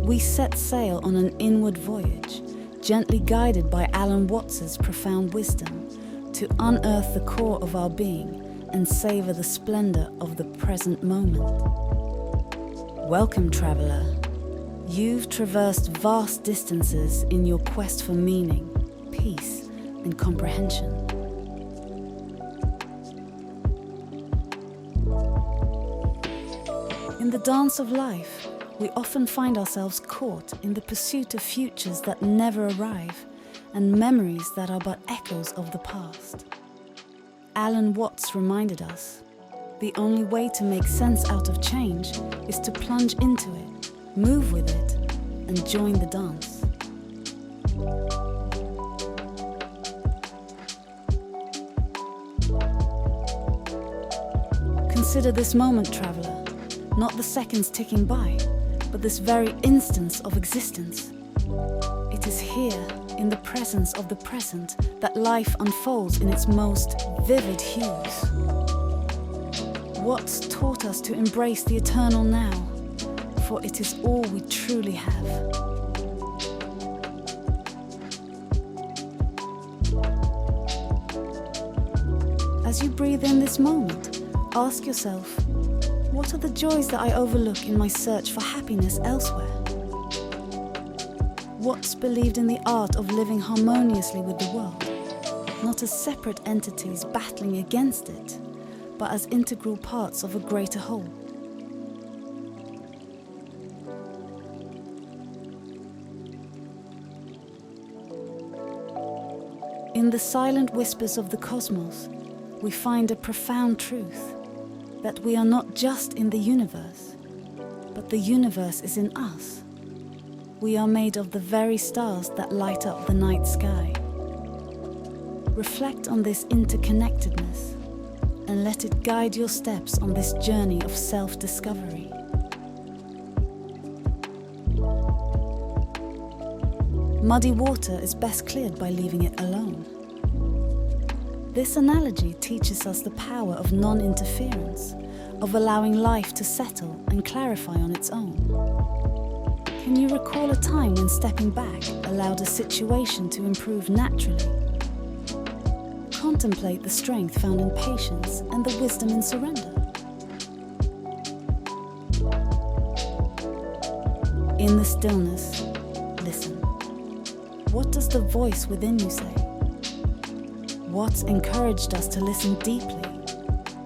We set sail on an inward voyage, gently guided by Alan Watts's profound wisdom, to unearth the core of our being and savor the splendor of the present moment. Welcome, traveler. You've traversed vast distances in your quest for meaning, peace, and comprehension. In the dance of life, we often find ourselves caught in the pursuit of futures that never arrive and memories that are but echoes of the past. Alan Watts reminded us, the only way to make sense out of change is to plunge into it, move with it, and join the dance. Consider this moment, traveler, not the seconds ticking by, but this very instance of existence. It is here, in the presence of the present, that life unfolds in its most vivid hues. Watts taught us to embrace the eternal now, for it is all we truly have. As you breathe in this moment, ask yourself, what are the joys that I overlook in my search for happiness elsewhere? Watts believed in the art of living harmoniously with the world, not as separate entities battling against it, but as integral parts of a greater whole. In the silent whispers of the cosmos, we find a profound truth, that we are not just in the universe, but the universe is in us. We are made of the very stars that light up the night sky. Reflect on this interconnectedness and let it guide your steps on this journey of self-discovery. Muddy water is best cleared by leaving it alone. This analogy teaches us the power of non-interference, of allowing life to settle and clarify on its own. Can you recall a time when stepping back allowed a situation to improve naturally? Contemplate the strength found in patience and the wisdom in surrender. In the stillness, listen. What does the voice within you say? Watts encouraged us to listen deeply,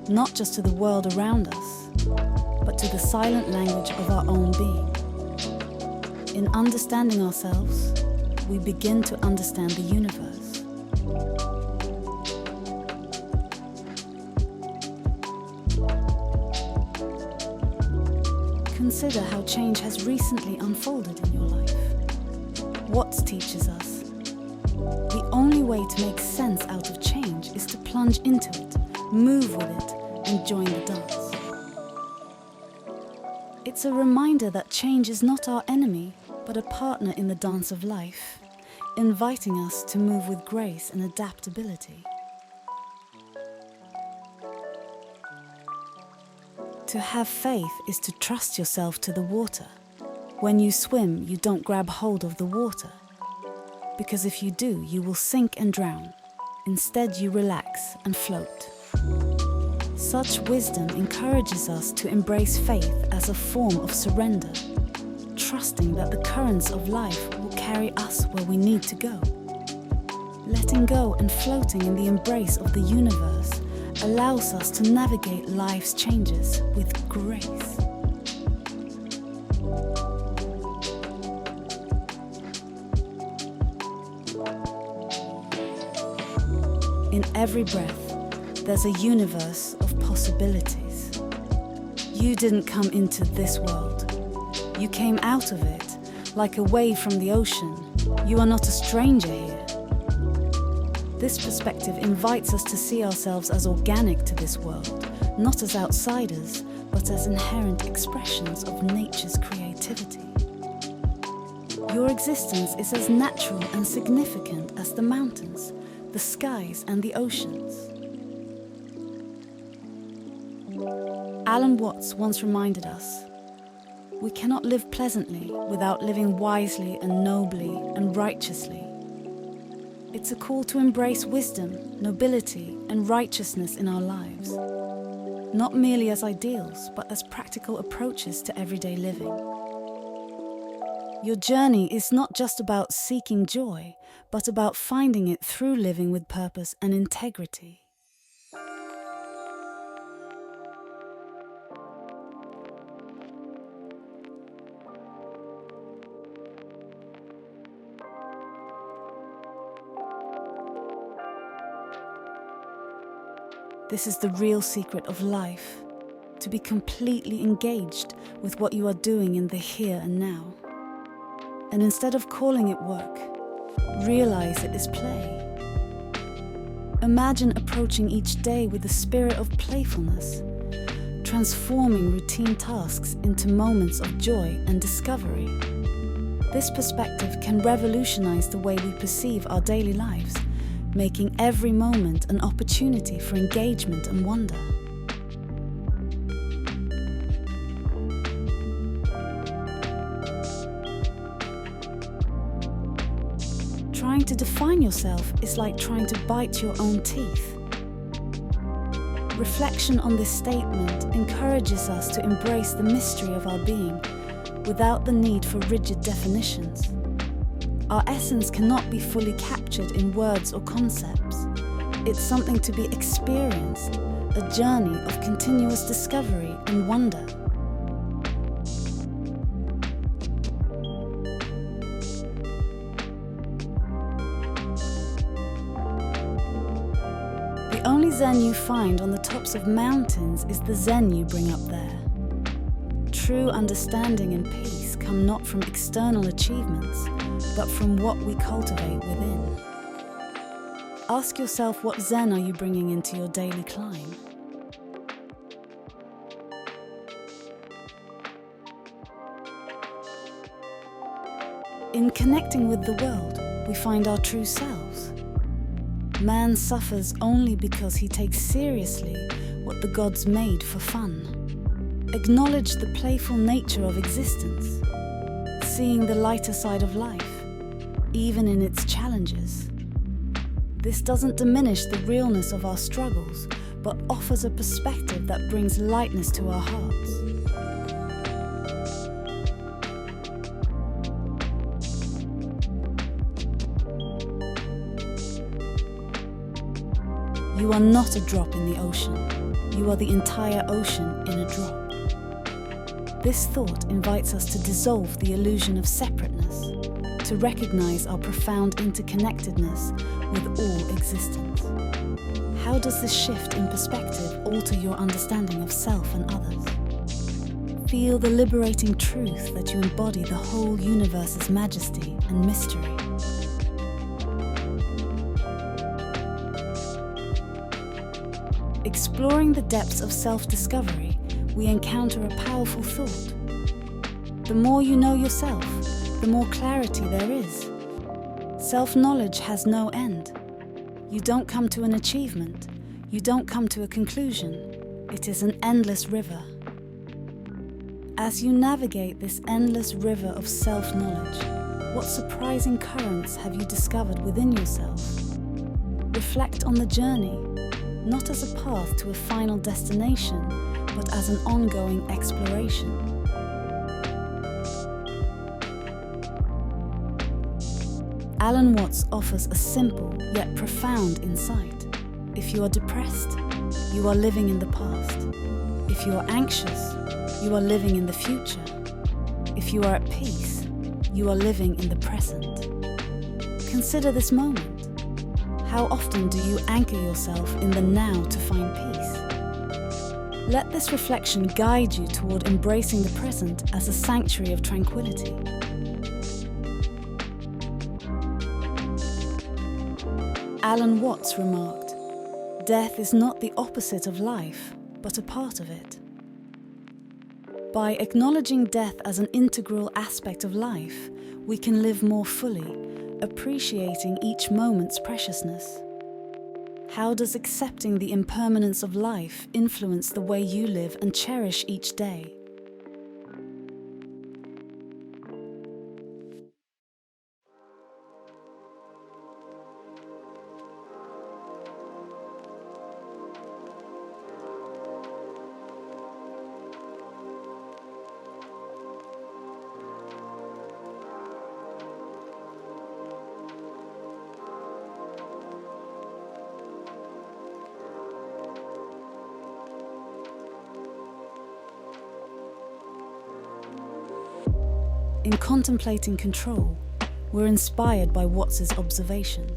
not just to the world around us, but to the silent language of our own being. In understanding ourselves, we begin to understand the universe. Consider how change has recently unfolded in your life. Watts teaches us, the only way to make sense out of change is to plunge into it, move with it, and join the dance. It's a reminder that change is not our enemy, but a partner in the dance of life, inviting us to move with grace and adaptability. To have faith is to trust yourself to the water. When you swim, you don't grab hold of the water, because if you do, you will sink and drown. Instead, you relax and float. Such wisdom encourages us to embrace faith as a form of surrender, trusting that the currents of life will carry us where we need to go. Letting go and floating in the embrace of the universe allows us to navigate life's changes with grace. In every breath, there's a universe of possibilities. You didn't come into this world. You came out of it, like a wave from the ocean. You are not a stranger here. This perspective invites us to see ourselves as organic to this world, not as outsiders, but as inherent expressions of nature's creativity. Your existence is as natural and significant as the mountains, the skies, and the oceans. Alan Watts once reminded us, we cannot live pleasantly without living wisely and nobly and righteously. It's a call to embrace wisdom, nobility, and righteousness in our lives, not merely as ideals, but as practical approaches to everyday living. Your journey is not just about seeking joy, but about finding it through living with purpose and integrity. This is the real secret of life, to be completely engaged with what you are doing in the here and now. And instead of calling it work, realize it is play. Imagine approaching each day with the spirit of playfulness, transforming routine tasks into moments of joy and discovery. This perspective can revolutionize the way we perceive our daily lives, making every moment an opportunity for engagement and wonder. Trying to define yourself is like trying to bite your own teeth. Reflection on this statement encourages us to embrace the mystery of our being without the need for rigid definitions. Our essence cannot be fully captured in words or concepts. It's something to be experienced, a journey of continuous discovery and wonder. The only Zen you find on the tops of mountains is the Zen you bring up there. True understanding and peace come not from external achievements, but from what we cultivate within. Ask yourself, what Zen are you bringing into your daily climb? In connecting with the world, we find our true selves. Man suffers only because he takes seriously what the gods made for fun. Acknowledge the playful nature of existence, seeing the lighter side of life, even in its challenges. This doesn't diminish the realness of our struggles, but offers a perspective that brings lightness to our hearts. You are not a drop in the ocean. You are the entire ocean in a drop. This thought invites us to dissolve the illusion of separateness, to recognize our profound interconnectedness with all existence. How does this shift in perspective alter your understanding of self and others? Feel the liberating truth that you embody the whole universe's majesty and mystery. Exploring the depths of self-discovery, we encounter a powerful thought. The more you know yourself, the more clarity there is. Self-knowledge has no end. You don't come to an achievement. You don't come to a conclusion. It is an endless river. As you navigate this endless river of self-knowledge, what surprising currents have you discovered within yourself? Reflect on the journey, not as a path to a final destination, but as an ongoing exploration. Alan Watts offers a simple yet profound insight. If you are depressed, you are living in the past. If you are anxious, you are living in the future. If you are at peace, you are living in the present. Consider this moment. How often do you anchor yourself in the now to find peace? Let this reflection guide you toward embracing the present as a sanctuary of tranquility. Alan Watts remarked, "Death is not the opposite of life, but a part of it." By acknowledging death as an integral aspect of life, we can live more fully, appreciating each moment's preciousness. How does accepting the impermanence of life influence the way you live and cherish each day? In contemplating control, we're inspired by Watts's observation.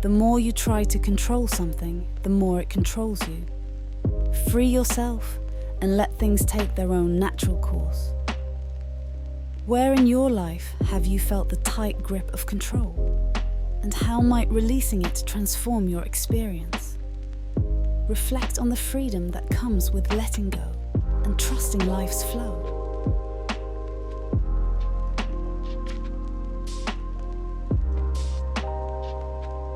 The more you try to control something, the more it controls you. Free yourself and let things take their own natural course. Where in your life have you felt the tight grip of control? And how might releasing it transform your experience? Reflect on the freedom that comes with letting go and trusting life's flow.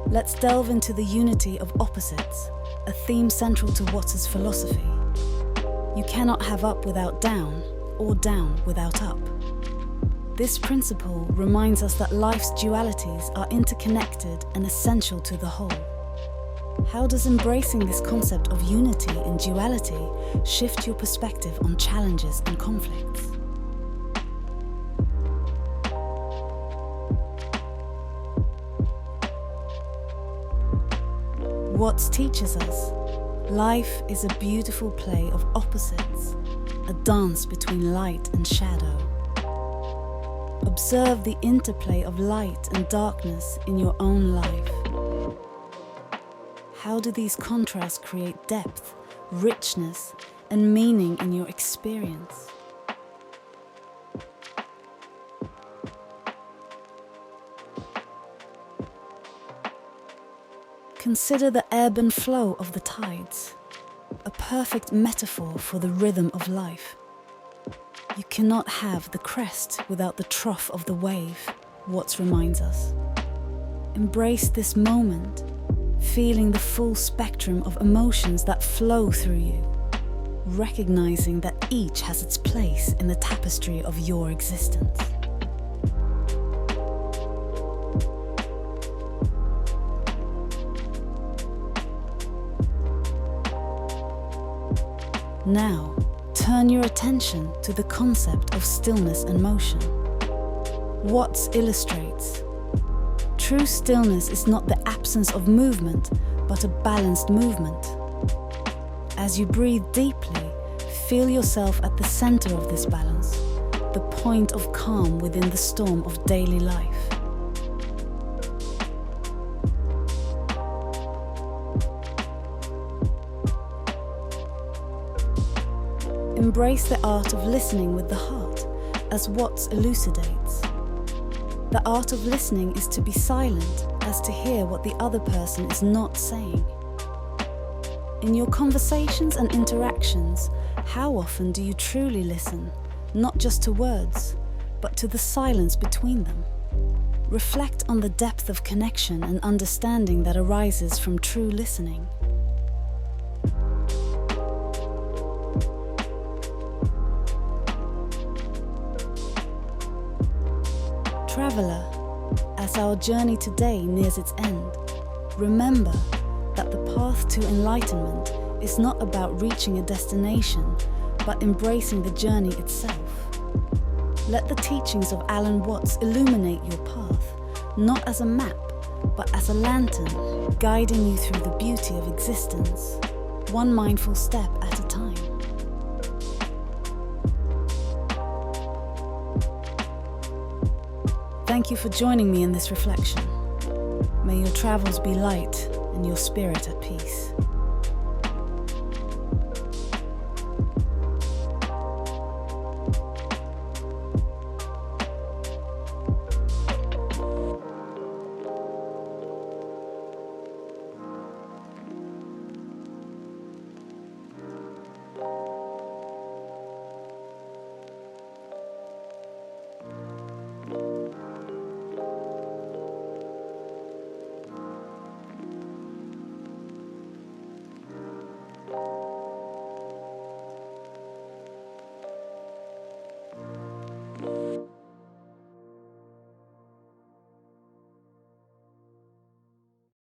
Let's delve into the unity of opposites, a theme central to Watts's philosophy. You cannot have up without down, or down without up. This principle reminds us that life's dualities are interconnected and essential to the whole. How does embracing this concept of unity in duality shift your perspective on challenges and conflicts? Watts teaches us, life is a beautiful play of opposites, a dance between light and shadow. Observe the interplay of light and darkness in your own life. How do these contrasts create depth, richness, and meaning in your experience? Consider the ebb and flow of the tides, a perfect metaphor for the rhythm of life. You cannot have the crest without the trough of the wave, Watts reminds us. Embrace this moment, feeling the full spectrum of emotions that flow through you, recognizing that each has its place in the tapestry of your existence. Now, turn your attention to the concept of stillness and motion. Watts illustrates, true stillness is not the absence of movement, but a balanced movement. As you breathe deeply, feel yourself at the center of this balance, the point of calm within the storm of daily life. Embrace the art of listening with the heart, as Watts elucidates. The art of listening is to be silent, as to hear what the other person is not saying. In your conversations and interactions, how often do you truly listen, not just to words, but to the silence between them? Reflect on the depth of connection and understanding that arises from true listening. Traveler, as our journey today nears its end, remember that the path to enlightenment is not about reaching a destination, but embracing the journey itself. Let the teachings of Alan Watts illuminate your path, not as a map, but as a lantern, guiding you through the beauty of existence, one mindful step at a time. Thank you for joining me in this reflection. May your travels be light and your spirit at peace.